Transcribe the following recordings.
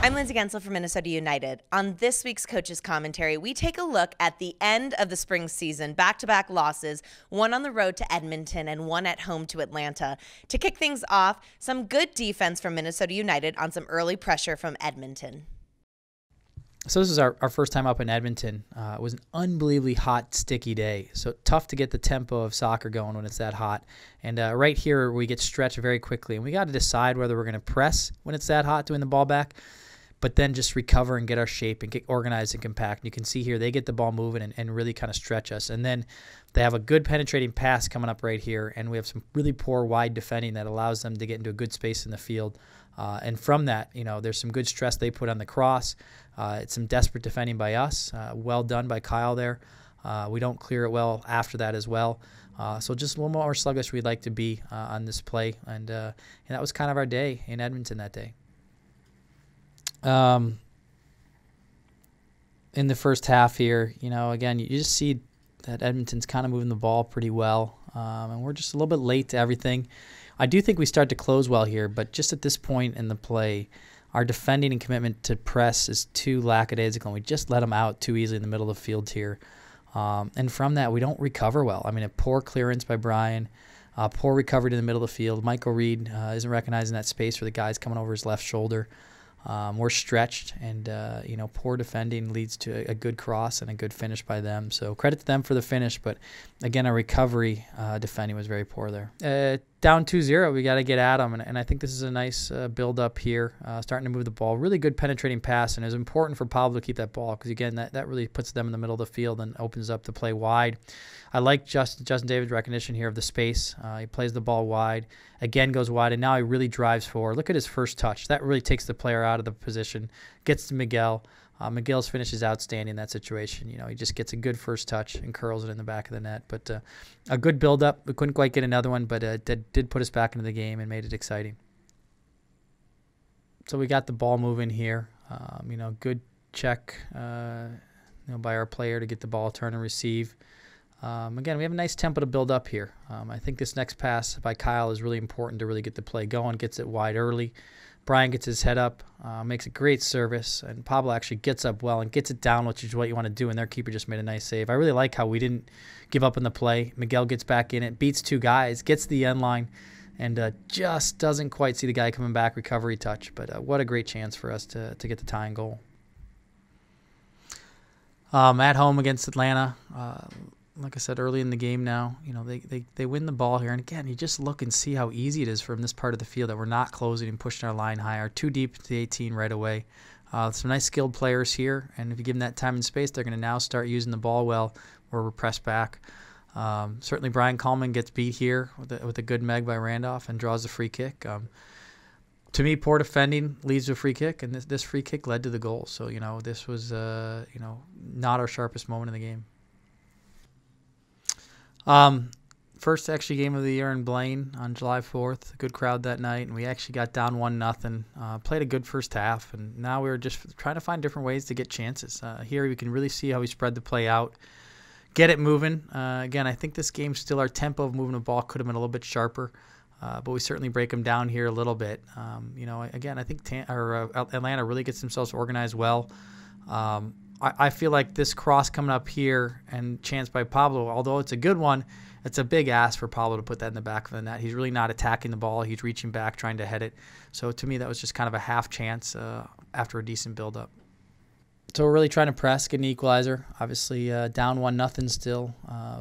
I'm Lindsay Gensel from Minnesota United. On this week's Coach's Commentary, we take a look at the end of the spring season, back-to-back losses, one on the road to Edmonton and one at home to Atlanta. To kick things off, some good defense from Minnesota United on some early pressure from Edmonton. So this is our first time up in Edmonton. It was an unbelievably hot, sticky day. So tough to get the tempo of soccer going when it's that hot. And right here, we get stretched very quickly. And we got to decide whether we're going to press when it's that hot to win the ball back, but then just recover and get our shape and get organized and compact. And you can see here, they get the ball moving and really kind of stretch us. And then they have a good penetrating pass coming up right here. And we have some really poor wide defending that allows them to get into a good space in the field. And from that, there's some good stress they put on the cross. It's some desperate defending by us. Well done by Kyle there. We don't clear it well after that as well. So just a little more sluggish we'd like to be on this play. And that was kind of our day in Edmonton that day. In the first half here, again, you just see that Edmonton's kind of moving the ball pretty well. And we're just a little bit late to everything. I do think we start to close well here, but just at this point in the play, our defending and commitment to press is too lackadaisical, and we just let them out too easily in the middle of the field here. And from that, we don't recover well. I mean, a poor clearance by Brian, poor recovery to the middle of the field. Michael Reed isn't recognizing that space for the guys coming over his left shoulder. We're stretched, and poor defending leads to a good cross and a good finish by them. So credit to them for the finish, but again, our recovery defending was very poor there. Down 2-0, we got to get at them, and I think this is a nice build-up here, starting to move the ball. Really good penetrating pass, and it was important for Pablo to keep that ball because, again, that really puts them in the middle of the field and opens up the play wide. I like Justin David's recognition here of the space. He plays the ball wide, again goes wide, and now he really drives forward. Look at his first touch. That really takes the player out of the position, gets to Miguel. Miguel's finish is outstanding in that situation. He just gets a good first touch and curls it in the back of the net. But a good build-up. We couldn't quite get another one, but it did put us back into the game and made it exciting. So we got the ball moving here. Good check by our player to get the ball, turn and receive. Again, we have a nice tempo to build up here. I think this next pass by Kyle is really important to really get the play going, gets it wide early. Brian gets his head up, makes a great service, and Pablo actually gets up well and gets it down, which is what you want to do, and their keeper just made a nice save. I really like how we didn't give up in the play. Miguel gets back in it, beats two guys, gets the end line, and just doesn't quite see the guy coming back, recovery touch. But what a great chance for us to get the tying goal. At home against Atlanta, like I said, early in the game now, they win the ball here. And again, you just look and see how easy it is from this part of the field that we're not closing and pushing our line higher. Too deep to the 18 right away. Some nice skilled players here. And if you give them that time and space, they're going to now start using the ball well where we're pressed back. Certainly Brian Coleman gets beat here with a good meg by Randolph and draws the free kick. To me, poor defending leads to a free kick, and this free kick led to the goal. So, this was, not our sharpest moment in the game. First actually game of the year in Blaine on July 4th. Good crowd that night, and we actually got down 1-0. Played a good first half, and now we're just trying to find different ways to get chances. Here we can really see how we spread the play out, get it moving. Again, I think this game still our tempo of moving the ball could have been a little bit sharper, but we certainly break them down here a little bit. Again, I think Atlanta really gets themselves organized well. I feel like this cross coming up here and chance by Pablo, although it's a good one, it's a big ask for Pablo to put that in the back of the net. He's really not attacking the ball. He's reaching back, trying to head it. So to me, that was just kind of a half chance after a decent build-up. So we're really trying to press, get an equalizer. Obviously, down 1-0 still.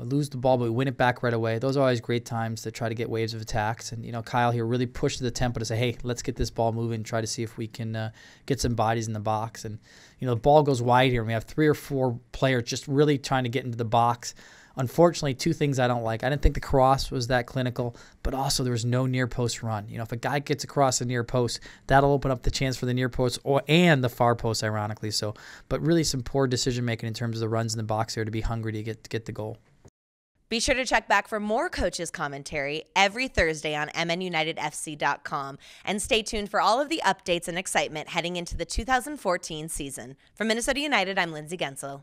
Lose the ball, but we win it back right away. Those are always great times to try to get waves of attacks. And, Kyle here really pushed the tempo to say, hey, let's get this ball moving, try to see if we can get some bodies in the box. And, the ball goes wide here, and we have 3 or 4 players just really trying to get into the box. Unfortunately, 2 things I don't like. I didn't think the cross was that clinical, but also there was no near post run. If a guy gets across the near post, that'll open up the chance for the near post and the far post, ironically. But really some poor decision making in terms of the runs in the box there to be hungry to get the goal. Be sure to check back for more Coach's Commentary every Thursday on mnunitedfc.com, and stay tuned for all of the updates and excitement heading into the 2014 season. From Minnesota United, I'm Lindsay Gensel.